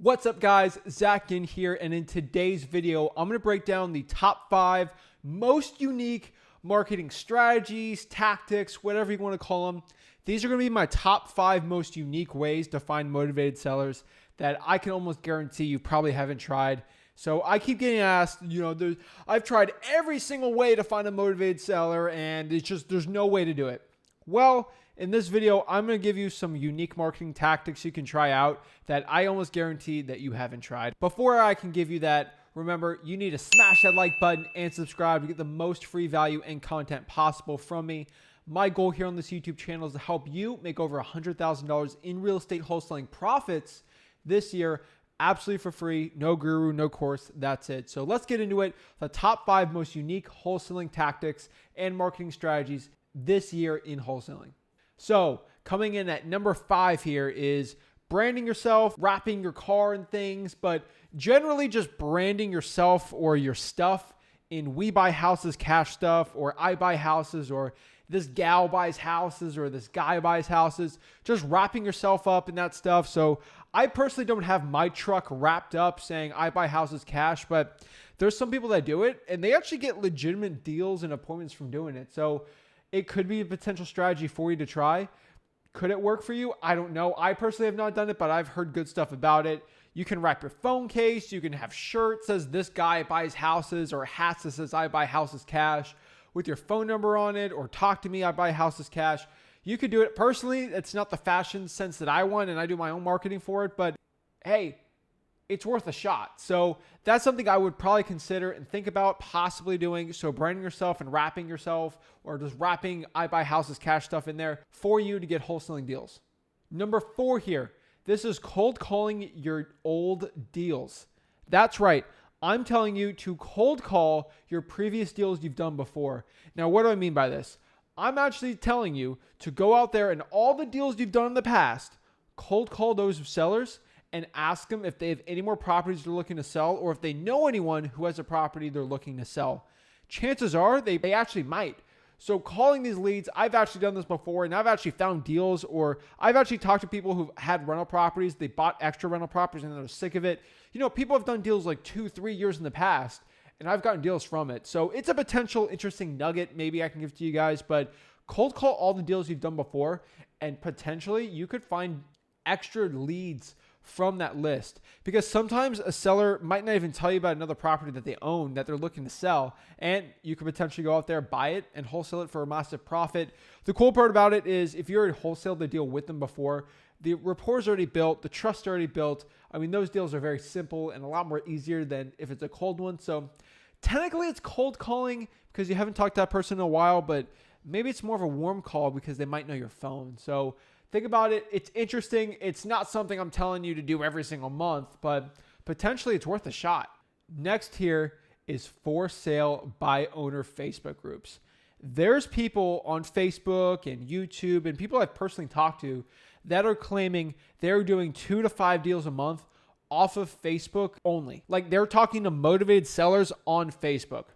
What's up guys, Zach Ginn here, and in today's video, I'm gonna break down the top 5 most unique marketing strategies, tactics, whatever you wanna call them. These are gonna be my top 5 most unique ways to find motivated sellers that I can almost guarantee you probably haven't tried. So I keep getting asked, I've tried every single way to find a motivated seller and there's no way to do it. Well, in this video, I'm going to give you some unique marketing tactics you can try out that I almost guarantee that you haven't tried. Before I can give you that, remember, you need to smash that like button and subscribe to get the most free value and content possible from me. My goal here on this YouTube channel is to help you make over $100,000 in real estate wholesaling profits this year, absolutely for free, no guru, no course, that's it. So let's get into it. The top 5 most unique wholesaling tactics and marketing strategies this year in wholesaling. So coming in at number 5 here is branding yourself, wrapping your car and things, but generally just branding yourself or your stuff in we buy houses cash stuff, or I buy houses, or this gal buys houses, or this guy buys houses, just wrapping yourself up in that stuff. So I personally don't have my truck wrapped up saying I buy houses cash, but there's some people that do it and they actually get legitimate deals and appointments from doing it. So it could be a potential strategy for you to try. Could it work for you? I don't know. I personally have not done it, but I've heard good stuff about it. You can wrap your phone case. You can have shirts that says this guy buys houses, or hats that says I buy houses cash with your phone number on it, or talk to me, I buy houses cash. You could do it. Personally, it's not the fashion sense that I want, and I do my own marketing for it, but hey, it's worth a shot. So that's something I would probably consider and think about possibly doing. So branding yourself and wrapping yourself, or just wrapping I buy houses cash stuff in there for you to get wholesaling deals. Number 4 here, this is cold calling your old deals. That's right. I'm telling you to cold call your previous deals you've done before. Now, what do I mean by this? I'm actually telling you to go out there and all the deals you've done in the past, cold call those sellers and ask them if they have any more properties they're looking to sell, or if they know anyone who has a property they're looking to sell. Chances are they actually might. So calling these leads, I've actually done this before, and I've actually found deals, or I've actually talked to people who've had rental properties. They bought extra rental properties and they're sick of it. People have done deals like 2-3 years in the past, and I've gotten deals from it. So it's a potential interesting nugget maybe I can give to you guys, but cold call all the deals you've done before, and potentially you could find extra leads from that list, because sometimes a seller might not even tell you about another property that they own that they're looking to sell, and you could potentially go out there, buy it, and wholesale it for a massive profit. The cool part about it is if you already wholesaled the deal with them before, the rapport's already built, the trust's already built. I mean, those deals are very simple and a lot more easier than if it's a cold one. So technically it's cold calling because you haven't talked to that person in a while, but maybe it's more of a warm call because they might know your phone. So think about it. It's interesting. It's not something I'm telling you to do every single month, but potentially it's worth a shot. Next here is for sale by owner Facebook groups. There's people on Facebook and YouTube and people I've personally talked to that are claiming they're doing 2 to 5 deals a month off of Facebook only. Like they're talking to motivated sellers on Facebook.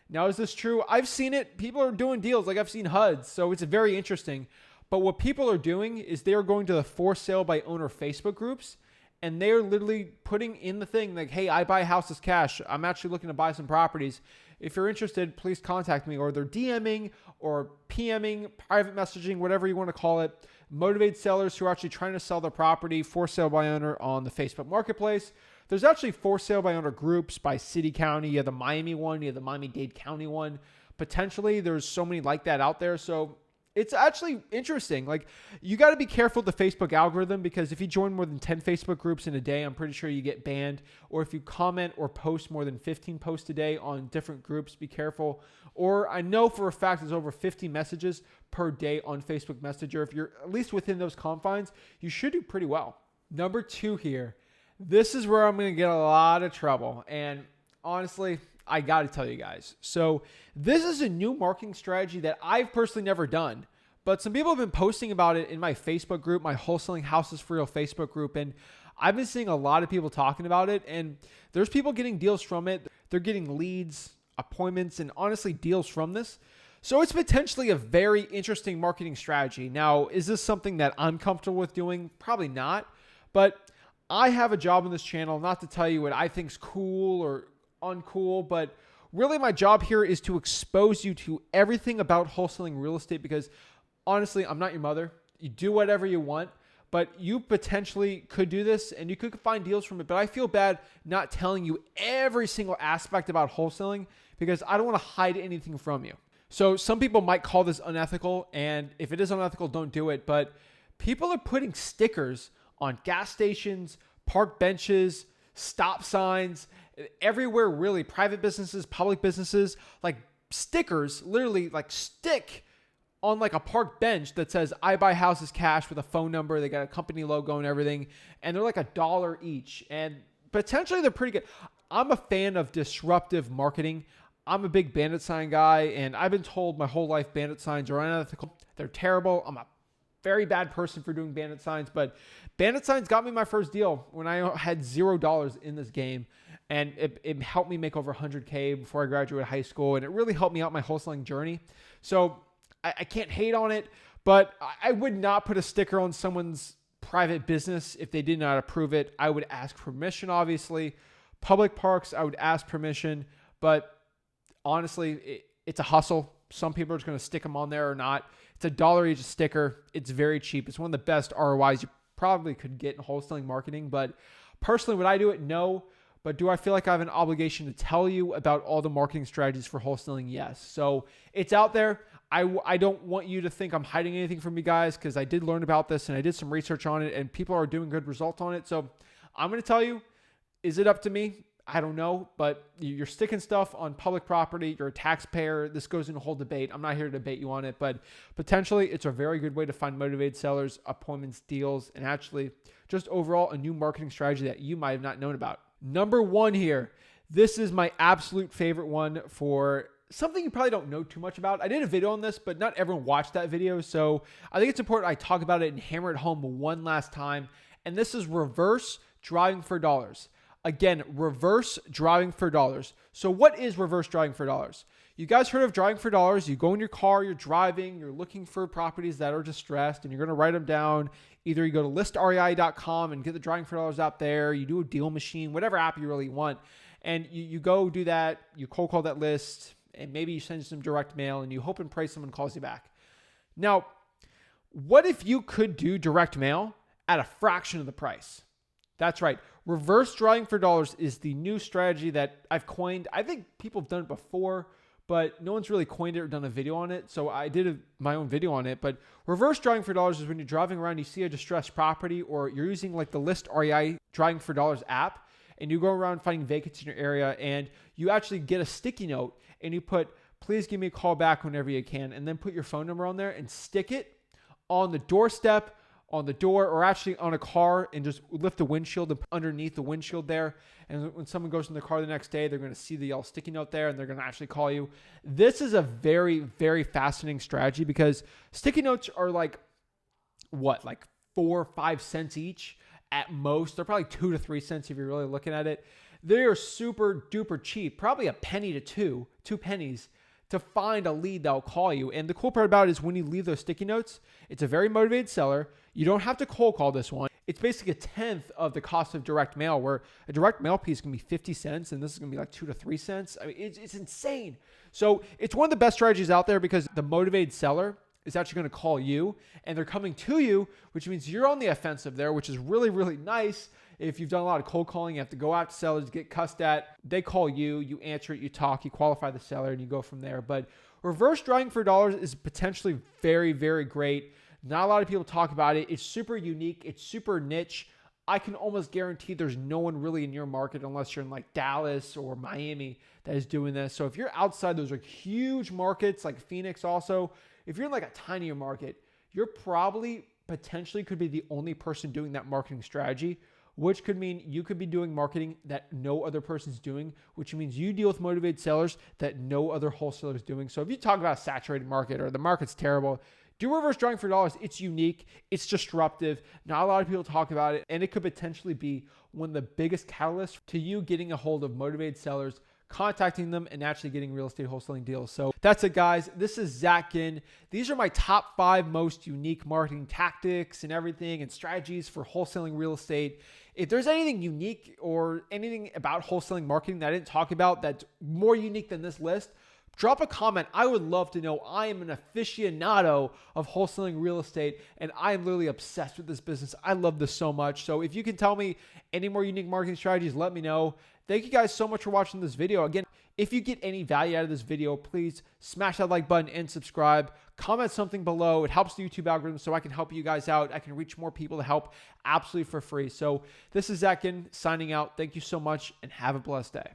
Now, is this true? I've seen it. People are doing deals. Like I've seen HUDs. So it's very interesting. But what people are doing is they are going to the for sale by owner Facebook groups, and they're literally putting in the thing like, hey, I buy houses cash. I'm actually looking to buy some properties. If you're interested, please contact me. Or they're DMing or PMing, private messaging, whatever you want to call it, motivated sellers who are actually trying to sell their property for sale by owner on the Facebook marketplace. There's actually for sale by owner groups by city, county. You have the Miami one, you have the Miami-Dade County one. Potentially, there's so many like that out there. So it's actually interesting. Like you got to be careful with the Facebook algorithm, because if you join more than 10 Facebook groups in a day, I'm pretty sure you get banned. Or if you comment or post more than 15 posts a day on different groups, be careful. Or I know for a fact there's over 50 messages per day on Facebook Messenger. If you're at least within those confines, you should do pretty well. Number 2 here. This is where I'm going to get a lot of trouble. And honestly, I got to tell you guys. So this is a new marketing strategy that I've personally never done, but some people have been posting about it in my Facebook group, my Wholesaling Houses for Real Facebook group. And I've been seeing a lot of people talking about it, and there's people getting deals from it. They're getting leads, appointments, and honestly deals from this. So it's potentially a very interesting marketing strategy. Now, is this something that I'm comfortable with doing? Probably not, but I have a job on this channel, not to tell you what I think's cool or uncool, but really my job here is to expose you to everything about wholesaling real estate, because honestly, I'm not your mother. You do whatever you want, but you potentially could do this and you could find deals from it. But I feel bad not telling you every single aspect about wholesaling because I don't want to hide anything from you. So some people might call this unethical, and if it is unethical, don't do it. But people are putting stickers on gas stations, park benches, stop signs, everywhere really, private businesses, public businesses, like stickers literally like stick on like a park bench that says I buy houses cash with a phone number. They got a company logo and everything, and they're like $1 each, and potentially they're pretty good. I'm a fan of disruptive marketing. I'm a big bandit sign guy, and I've been told my whole life bandit signs are unethical. They're terrible. I'm a very bad person for doing bandit signs, but bandit signs got me my first deal when I had $0 in this game, and it helped me make over $100K before I graduated high school, and it really helped me out my wholesaling journey. So I can't hate on it, but I would not put a sticker on someone's private business if they did not approve it. I would ask permission, obviously. Public parks, I would ask permission, but honestly, it's a hustle. Some people are just going to stick them on there or not. It's $1 each sticker. It's very cheap. It's one of the best ROIs you probably could get in wholesaling marketing. But personally, would I do it? No. But do I feel like I have an obligation to tell you about all the marketing strategies for wholesaling? Yes. So it's out there. I don't want you to think I'm hiding anything from you guys, because I did learn about this and I did some research on it and people are doing good results on it. So I'm going to tell you, is it up to me? I don't know, but you're sticking stuff on public property. You're a taxpayer. This goes into a whole debate. I'm not here to debate you on it, but potentially it's a very good way to find motivated sellers, appointments, deals, and actually just overall a new marketing strategy that you might have not known about. Number 1 here. This is my absolute favorite one for something you probably don't know too much about. I did a video on this, but not everyone watched that video. So I think it's important I talk about it and hammer it home one last time. And this is reverse driving for dollars. Again, reverse driving for dollars. So what is reverse driving for dollars? You guys heard of driving for dollars? You go in your car, you're driving, you're looking for properties that are distressed, and you're going to write them down. Either you go to listrei.com and get the driving for dollars out there, you do a deal machine, whatever app you really want, and you go do that, you cold call that list, and maybe you send some direct mail, and you hope and pray someone calls you back. Now, what if you could do direct mail at a fraction of the price? That's right. Reverse driving for dollars is the new strategy that I've coined. I think people have done it before, but no one's really coined it or done a video on it. So I did my own video on it. But reverse driving for dollars is when you're driving around, you see a distressed property, or you're using like the List REI driving for dollars app, and you go around finding vacancies in your area, and you actually get a sticky note and you put, please give me a call back whenever you can, and then put your phone number on there and stick it on the doorstep, on the door, or actually on a car, and just lift the windshield and underneath the windshield there. And when someone goes in the car the next day, they're going to see the yellow sticky note there, and they're going to actually call you. This is a very, very fascinating strategy, because sticky notes are like, what, like 4 or 5 cents each at most. They're probably 2 to 3 cents if you're really looking at it. They are super duper cheap, probably a penny to 2 pennies to find a lead that'll call you. And the cool part about it is when you leave those sticky notes, it's a very motivated seller. You don't have to cold call this one. It's basically a 1/10 of the cost of direct mail, where a direct mail piece can be 50 cents and this is going to be like 2 to 3 cents. I mean, it's insane. So it's one of the best strategies out there, because the motivated seller is actually going to call you, and they're coming to you, which means you're on the offensive there, which is really, really nice. If you've done a lot of cold calling, you have to go out to sellers, get cussed at. They call you, you answer it, you talk, you qualify the seller, and you go from there. But reverse driving for dollars is potentially very, very great. Not a lot of people talk about it. It's super unique. It's super niche. I can almost guarantee there's no one really in your market, unless you're in like Dallas or Miami, that is doing this. So if you're outside, those are huge markets like Phoenix also. If you're in like a tinier market, you're probably potentially could be the only person doing that marketing strategy, which could mean you could be doing marketing that no other person's doing, which means you deal with motivated sellers that no other wholesaler is doing. So if you talk about a saturated market or the market's terrible, do reverse driving for dollars. It's unique. It's disruptive. Not a lot of people talk about it, and it could potentially be one of the biggest catalysts to you getting a hold of motivated sellers, contacting them and actually getting real estate wholesaling deals. So that's it, guys. This is Zach Ginn. These are my top 5 most unique marketing tactics and everything and strategies for wholesaling real estate. If there's anything unique or anything about wholesaling marketing that I didn't talk about that's more unique than this list, drop a comment. I would love to know. I am an aficionado of wholesaling real estate, and I am literally obsessed with this business. I love this so much. So if you can tell me any more unique marketing strategies, let me know. Thank you guys so much for watching this video. Again, if you get any value out of this video, please smash that like button and subscribe. Comment something below. It helps the YouTube algorithm so I can help you guys out. I can reach more people to help absolutely for free. So this is Zach Ginn signing out. Thank you so much and have a blessed day.